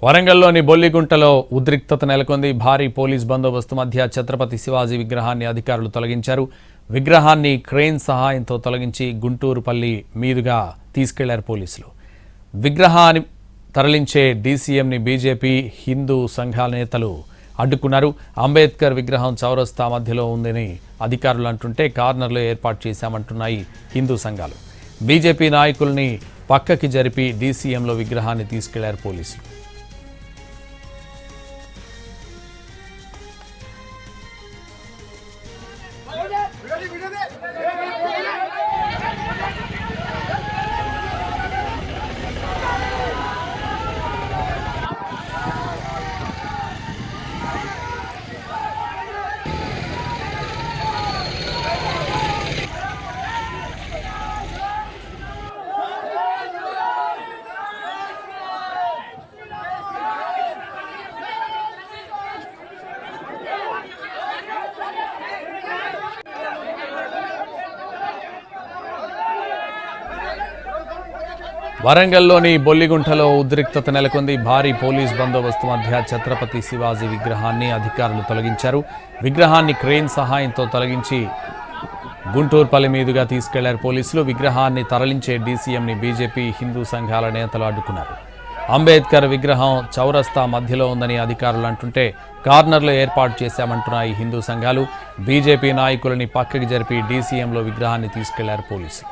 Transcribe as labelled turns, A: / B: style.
A: వరంగల్లోని బొల్లిగుంటలో ఉద్రిక్తత నెలకొంది. భారీ పోలీస్ బందోబస్తు మధ్య ఛత్రపతి శివాజీ విగ్రహాన్ని అధికారులు తొలగించారు. విగ్రహాన్ని క్రేన్ సహాయంతో తొలగించి గుంటూరుపల్లి మీదుగా తీసుకెళ్లారు పోలీసులు. విగ్రహాన్ని తరలించే డీసీఎంని బీజేపీ హిందూ సంఘాల నేతలు అడ్డుకున్నారు. అంబేద్కర్ విగ్రహం చౌరస్తా మధ్యలో ఉందని అధికారులు అంటుంటే కార్నర్లో ఏర్పాటు చేశామంటున్నాయి హిందూ సంఘాలు. బీజేపీ నాయకుల్ని పక్కకి జరిపి డీసీఎంలో విగ్రహాన్ని తీసుకెళ్లారు పోలీసులు. వరంగల్లోని బొల్లిగుంటలో ఉద్రిక్తత నెలకొంది. భారీ పోలీస్ బందోబస్తు మధ్య ఛత్రపతి శివాజీ విగ్రహాన్ని అధికారులు తొలగించారు. విగ్రహాన్ని క్రేన్ సహాయంతో తొలగించి గుంటూరుపల్లి మీదుగా తీసుకెళ్లారు పోలీసులు. విగ్రహాన్ని తరలించే డీసీఎంని బీజేపీ హిందూ సంఘాల నేతలు అడ్డుకున్నారు. అంబేద్కర్ విగ్రహం చౌరస్తా మధ్యలో ఉందని అధికారులు అంటుంటే కార్నర్లో ఏర్పాటు చేశామంటున్నాయి హిందూ సంఘాలు. బీజేపీ నాయకులని పక్కకి జరిపి డీసీఎంలో విగ్రహాన్ని తీసుకెళ్లారు పోలీసులు.